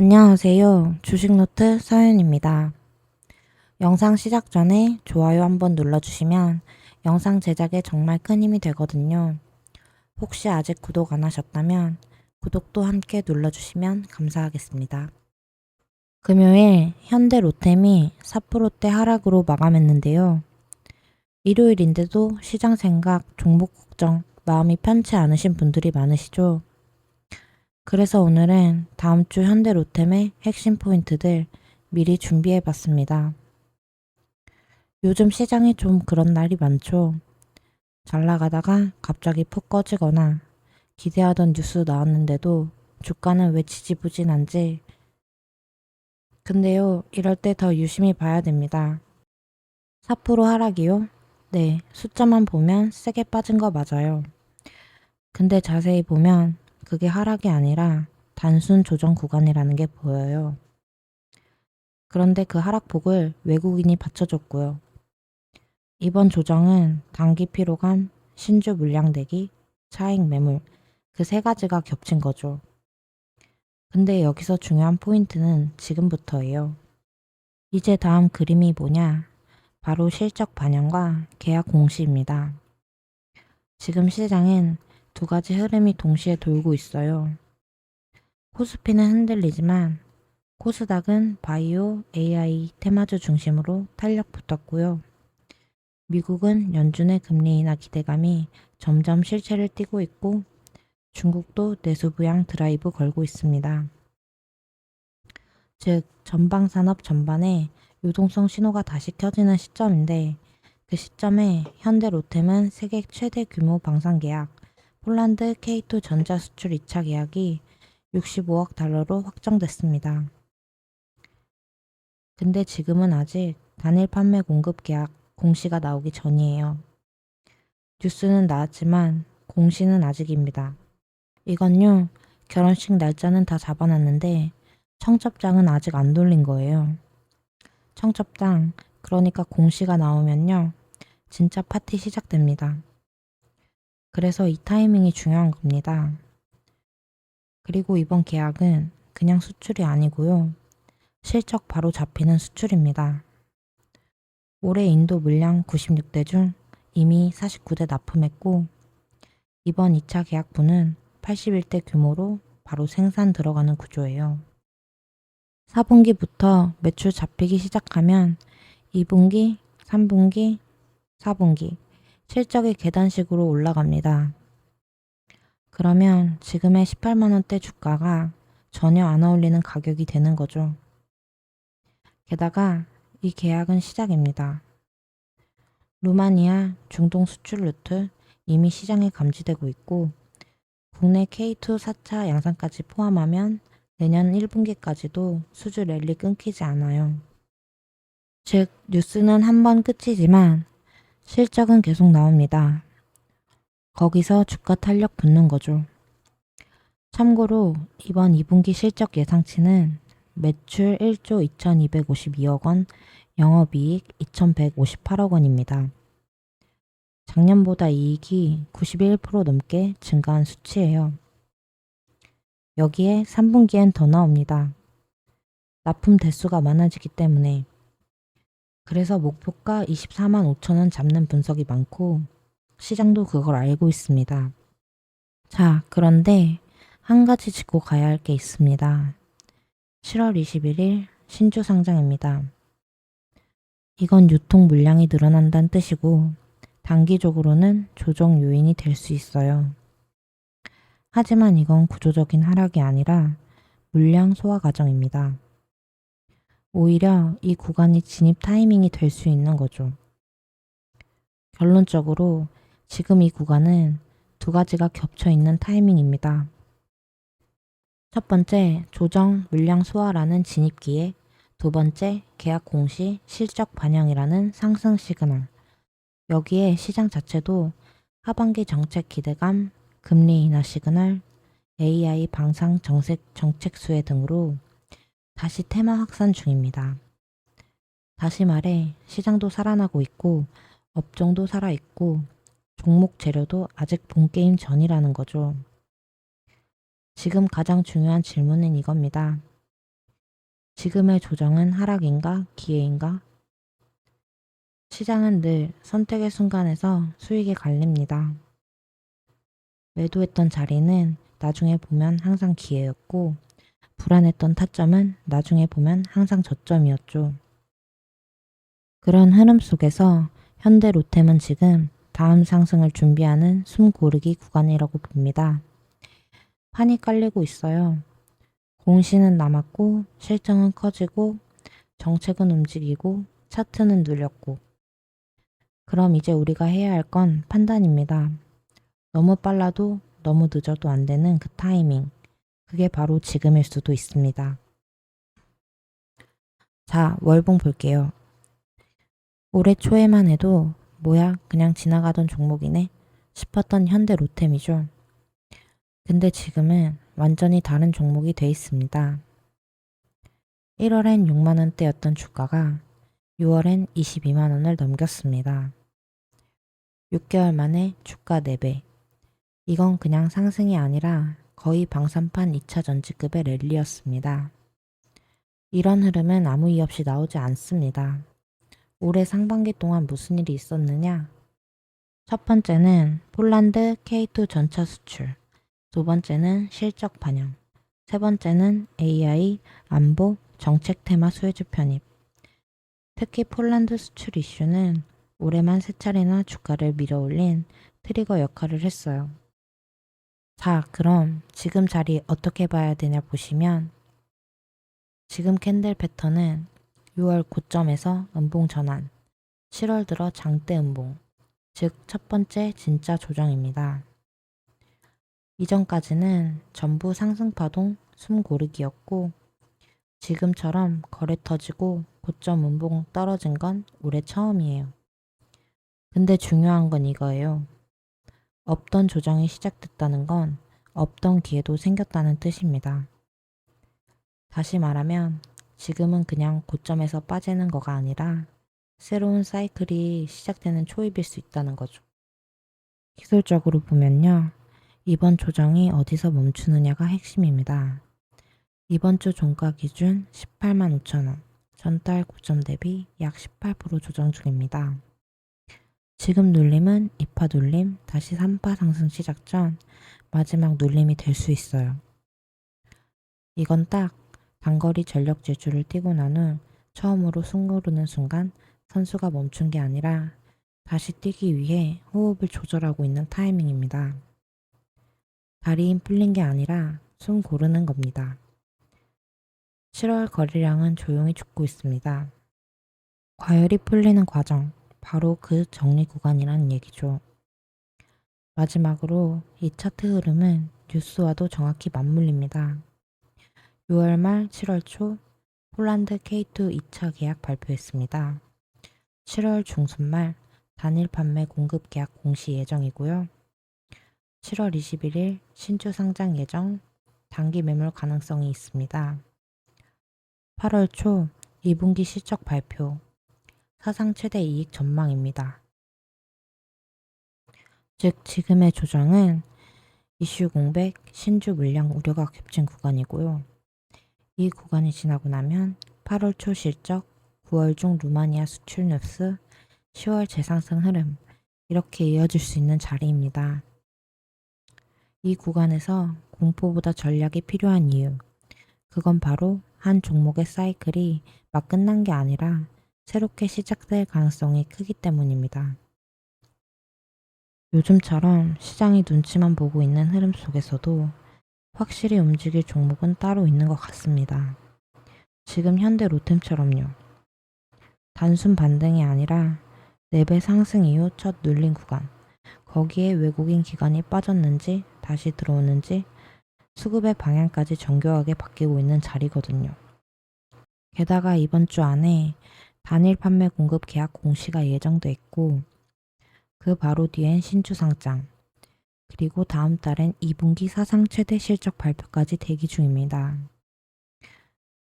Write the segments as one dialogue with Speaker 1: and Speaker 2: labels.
Speaker 1: 안녕하세요. 주식노트 서윤입니다. 영상 시작 전에 좋아요 한번 눌러주시면 영상 제작에 정말 큰 힘이 되거든요. 혹시 아직 구독 안 하셨다면 구독도 함께 눌러주시면 감사하겠습니다. 금요일 현대 로템이 4%대 하락으로 마감했는데요. 일요일인데도 시장 생각, 종목 걱정, 마음이 편치 않으신 분들이 많으시죠? 그래서 오늘은 다음 주 현대 로템의 핵심 포인트들 미리 준비해 봤습니다. 요즘 시장이 좀 그런 날이 많죠. 잘 나가다가 갑자기 푹 꺼지거나 기대하던 뉴스 나왔는데도 주가는 왜 지지부진한지. 근데요, 이럴 때 더 유심히 봐야 됩니다. 4% 하락이요? 네, 숫자만 보면 세게 빠진 거 맞아요. 근데 자세히 보면 그게 하락이 아니라 단순 조정 구간이라는 게 보여요. 그런데 그 하락폭을 외국인이 받쳐줬고요. 이번 조정은 단기 피로감, 신주 물량대기, 차익 매물 그 세 가지가 겹친 거죠. 근데 여기서 중요한 포인트는 지금부터예요. 이제 다음 그림이 뭐냐? 바로 실적 반영과 계약 공시입니다. 지금 시장엔 두 가지 흐름이 동시에 돌고 있어요. 코스피는 흔들리지만 코스닥은 바이오, AI, 테마주 중심으로 탄력 붙었고요. 미국은 연준의 금리 인하 기대감이 점점 실체를 띠고 있고 중국도 내수 부양 드라이브 걸고 있습니다. 즉, 전방 산업 전반에 유동성 신호가 다시 켜지는 시점인데 그 시점에 현대 로템은 세계 최대 규모 방산 계약 폴란드 K2 전자 수출 2차 계약이 65억 달러로 확정됐습니다. 근데 지금은 아직 단일 판매 공급 계약 공시가 나오기 전이에요. 뉴스는 나왔지만 공시는 아직입니다. 이건요, 결혼식 날짜는 다 잡아놨는데 청첩장은 아직 안 돌린 거예요. 청첩장, 그러니까 공시가 나오면요, 진짜 파티 시작됩니다. 그래서 이 타이밍이 중요한 겁니다. 그리고 이번 계약은 그냥 수출이 아니고요, 실적 바로 잡히는 수출입니다. 올해 인도 물량 96대 중 이미 49대 납품했고 이번 2차 계약분은 81대 규모로 바로 생산 들어가는 구조예요. 4분기부터 매출 잡히기 시작하면 2분기, 3분기, 4분기 실적이 계단식으로 올라갑니다. 그러면 지금의 18만원대 주가가 전혀 안 어울리는 가격이 되는 거죠. 게다가 이 계약은 시작입니다. 루마니아 중동 수출 루트 이미 시장에 감지되고 있고 국내 K2 4차 양산까지 포함하면 내년 1분기까지도 수주 랠리 끊기지 않아요. 즉, 뉴스는 한 번 끝이지만 실적은 계속 나옵니다. 거기서 주가 탄력 붙는 거죠. 참고로 이번 2분기 실적 예상치는 매출 1조 2252억 원, 영업이익 2158억 원입니다. 작년보다 이익이 91% 넘게 증가한 수치예요. 여기에 3분기엔 더 나옵니다. 납품 대수가 많아지기 때문에. 그래서 목표가 24만 5천 원 잡는 분석이 많고 시장도 그걸 알고 있습니다. 자, 그런데 한 가지 짚고 가야 할 게 있습니다. 7월 21일 신주 상장입니다. 이건 유통 물량이 늘어난다는 뜻이고 단기적으로는 조정 요인이 될 수 있어요. 하지만 이건 구조적인 하락이 아니라 물량 소화 과정입니다. 오히려 이 구간이 진입 타이밍이 될 수 있는 거죠. 결론적으로 지금 이 구간은 두 가지가 겹쳐 있는 타이밍입니다. 첫 번째, 조정 물량 소화라는 진입기에, 두 번째, 계약 공시 실적 반영이라는 상승 시그널. 여기에 시장 자체도 하반기 정책 기대감, 금리 인하 시그널, AI 방상 정책 수혜 등으로 다시 테마 확산 중입니다. 다시 말해 시장도 살아나고 있고 업종도 살아있고 종목 재료도 아직 본게임 전이라는 거죠. 지금 가장 중요한 질문은 이겁니다. 지금의 조정은 하락인가 기회인가? 시장은 늘 선택의 순간에서 수익에 갈립니다. 매도했던 자리는 나중에 보면 항상 기회였고, 불안했던 타점은 나중에 보면 항상 저점이었죠. 그런 흐름 속에서 현대 로템은 지금 다음 상승을 준비하는 숨 고르기 구간이라고 봅니다. 판이 깔리고 있어요. 공시는 남았고 실정은 커지고 정책은 움직이고 차트는 눌렸고, 그럼 이제 우리가 해야 할 건 판단입니다. 너무 빨라도 너무 늦어도 안 되는 그 타이밍, 그게 바로 지금일 수도 있습니다. 자, 월봉 볼게요. 올해 초에만 해도 뭐야 그냥 지나가던 종목이네 싶었던 현대 로템이죠. 근데 지금은 완전히 다른 종목이 돼 있습니다. 1월엔 6만원대였던 주가가 6월엔 22만원을 넘겼습니다. 6개월 만에 주가 4배. 이건 그냥 상승이 아니라 거의 방산판 2차 전지급의 랠리였습니다. 이런 흐름은 아무 이유 없이 나오지 않습니다. 올해 상반기 동안 무슨 일이 있었느냐? 첫 번째는 폴란드 K2 전차 수출, 두 번째는 실적 반영, 세 번째는 AI, 안보, 정책 테마 수혜주 편입. 특히 폴란드 수출 이슈는 올해만 3차례나 주가를 밀어올린 트리거 역할을 했어요. 자, 그럼 지금 자리 어떻게 봐야 되냐 보시면, 지금 캔들 패턴은 6월 고점에서 음봉 전환, 7월 들어 장대 음봉, 즉 첫 번째 진짜 조정입니다. 이전까지는 전부 상승파동 숨 고르기였고, 지금처럼 거래 터지고 고점 음봉 떨어진 건 올해 처음이에요. 근데 중요한 건 이거예요. 없던 조정이 시작됐다는 건 없던 기회도 생겼다는 뜻입니다. 다시 말하면 지금은 그냥 고점에서 빠지는 거가 아니라 새로운 사이클이 시작되는 초입일 수 있다는 거죠. 기술적으로 보면요. 이번 조정이 어디서 멈추느냐가 핵심입니다. 이번 주 종가 기준 18만 5천원, 전달 고점 대비 약 18% 조정 중입니다. 지금 눌림은 2파 눌림, 다시 3파 상승 시작 전 마지막 눌림이 될 수 있어요. 이건 딱 단거리 전력 질주를 뛰고 난 후 처음으로 숨 고르는 순간 선수가 멈춘 게 아니라 다시 뛰기 위해 호흡을 조절하고 있는 타이밍입니다. 다리 힘 풀린 게 아니라 숨 고르는 겁니다. 7월 거래량은 조용히 죽고 있습니다. 과열이 풀리는 과정, 바로 그 정리 구간이라는 얘기죠. 마지막으로 이 차트 흐름은 뉴스와도 정확히 맞물립니다. 6월 말 7월 초 폴란드 K2 2차 계약 발표했습니다. 7월 중순 말 단일 판매 공급 계약 공시 예정이고요. 7월 21일 신주 상장 예정, 단기 매물 가능성이 있습니다. 8월 초 2분기 실적 발표, 사상 최대 이익 전망입니다. 즉 지금의 조정은 이슈 공백, 신주 물량 우려가 겹친 구간이고요. 이 구간이 지나고 나면 8월 초 실적, 9월 중 루마니아 수출 뉴스, 10월 재상승 흐름, 이렇게 이어질 수 있는 자리입니다. 이 구간에서 공포보다 전략이 필요한 이유, 그건 바로 한 종목의 사이클이 막 끝난 게 아니라 새롭게 시작될 가능성이 크기 때문입니다. 요즘처럼 시장이 눈치만 보고 있는 흐름 속에서도 확실히 움직일 종목은 따로 있는 것 같습니다. 지금 현대 로템처럼요. 단순 반등이 아니라 4배 상승 이후 첫 눌린 구간, 거기에 외국인 기관이 빠졌는지 다시 들어오는지 수급의 방향까지 정교하게 바뀌고 있는 자리거든요. 게다가 이번 주 안에 단일 판매 공급 계약 공시가 예정돼 있고, 그 바로 뒤엔 신주 상장, 그리고 다음 달엔 2분기 사상 최대 실적 발표까지 대기 중입니다.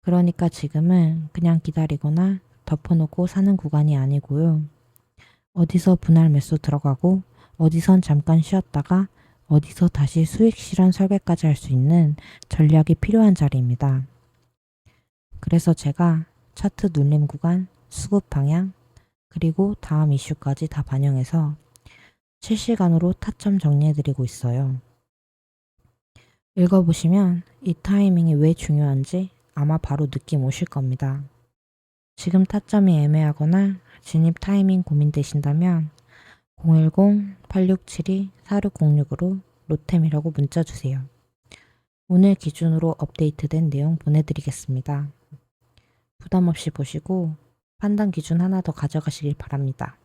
Speaker 1: 그러니까 지금은 그냥 기다리거나 덮어놓고 사는 구간이 아니고요. 어디서 분할 매수 들어가고 어디선 잠깐 쉬었다가 어디서 다시 수익 실현 설계까지 할 수 있는 전략이 필요한 자리입니다. 그래서 제가 차트 눌림 구간, 수급 방향, 그리고 다음 이슈까지 다 반영해서 실시간으로 타점 정리해드리고 있어요. 읽어보시면 이 타이밍이 왜 중요한지 아마 바로 느낌 오실 겁니다. 지금 타점이 애매하거나 진입 타이밍 고민되신다면 010-8672-4606으로 로템이라고 문자 주세요. 오늘 기준으로 업데이트된 내용 보내드리겠습니다. 부담 없이 보시고 판단 기준 하나 더 가져가시길 바랍니다.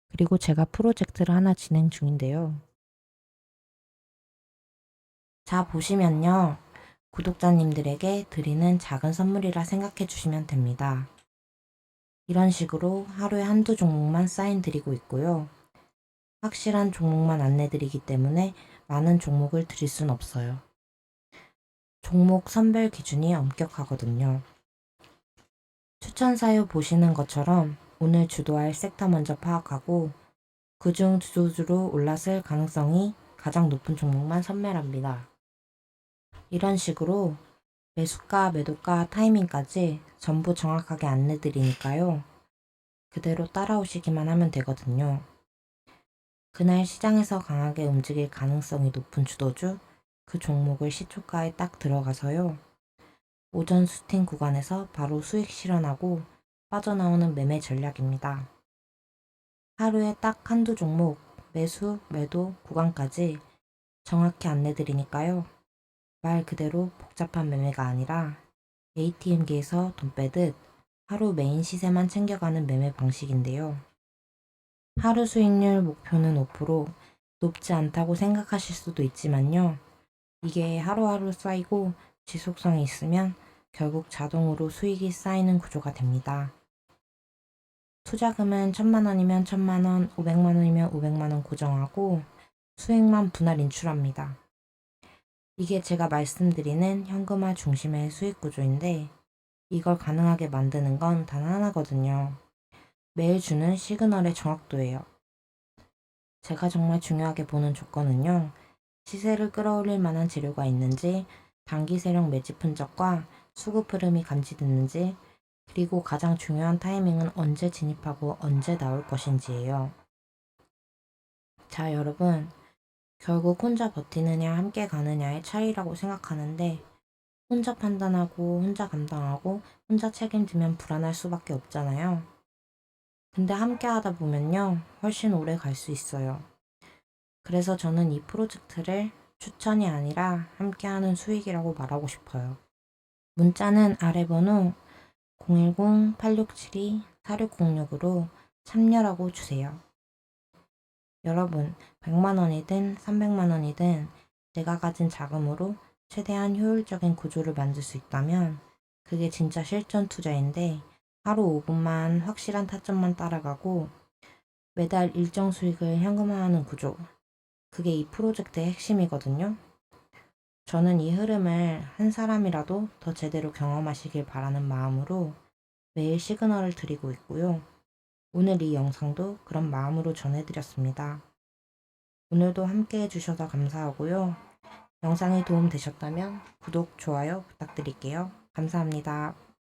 Speaker 1: 그리고 제가 프로젝트를 하나 진행 중인데요. 자, 보시면요. 구독자님들에게 드리는 작은 선물이라 생각해 주시면 됩니다. 이런 식으로 하루에 한두 종목만 사인 드리고 있고요. 확실한 종목만 안내 드리기 때문에 많은 종목을 드릴 순 없어요. 종목 선별 기준이 엄격하거든요. 추천 사유 보시는 것처럼 오늘 주도할 섹터 먼저 파악하고 그중 주도주로 올랐을 가능성이 가장 높은 종목만 선별합니다. 이런 식으로 매수가, 매도가, 타이밍까지 전부 정확하게 안내 드리니까요. 그대로 따라오시기만 하면 되거든요. 그날 시장에서 강하게 움직일 가능성이 높은 주도주, 그 종목을 시초가에 딱 들어가서요. 오전 수팅 구간에서 바로 수익 실현하고 빠져나오는 매매 전략입니다. 하루에 딱 한두 종목 매수, 매도 구간까지 정확히 안내 드리니까요. 말 그대로 복잡한 매매가 아니라 ATM기에서 돈 빼듯 하루 메인 시세만 챙겨가는 매매 방식인데요. 하루 수익률 목표는 5%, 높지 않다고 생각하실 수도 있지만요. 이게 하루하루 쌓이고 지속성이 있으면 결국 자동으로 수익이 쌓이는 구조가 됩니다. 투자금은 1,000만원이면 1,000만원, 500만원이면 500만원 고정하고 수익만 분할 인출합니다. 이게 제가 말씀드리는 현금화 중심의 수익 구조인데 이걸 가능하게 만드는 건 단 하나거든요. 매일 주는 시그널의 정확도예요. 제가 정말 중요하게 보는 조건은요. 시세를 끌어올릴 만한 재료가 있는지, 단기 세력 매집 흔적과 수급 흐름이 감지됐는지, 그리고 가장 중요한 타이밍은 언제 진입하고 언제 나올 것인지예요. 자, 여러분. 결국 혼자 버티느냐 함께 가느냐의 차이라고 생각하는데 혼자 판단하고 혼자 감당하고 혼자 책임지면 불안할 수밖에 없잖아요. 근데 함께 하다 보면요 훨씬 오래 갈 수 있어요. 그래서 저는 이 프로젝트를 추천이 아니라 함께하는 수익이라고 말하고 싶어요. 문자는 아래 번호 010-8672-4606으로 참여라고 주세요. 여러분, 100만원이든 300만원이든 내가 가진 자금으로 최대한 효율적인 구조를 만들 수 있다면 그게 진짜 실전 투자인데 하루 5분만 확실한 타점만 따라가고 매달 일정 수익을 현금화하는 구조. 그게 이 프로젝트의 핵심이거든요. 저는 이 흐름을 한 사람이라도 더 제대로 경험하시길 바라는 마음으로 매일 시그널을 드리고 있고요. 오늘 이 영상도 그런 마음으로 전해드렸습니다. 오늘도 함께 해주셔서 감사하고요. 영상이 도움되셨다면 구독, 좋아요 부탁드릴게요. 감사합니다.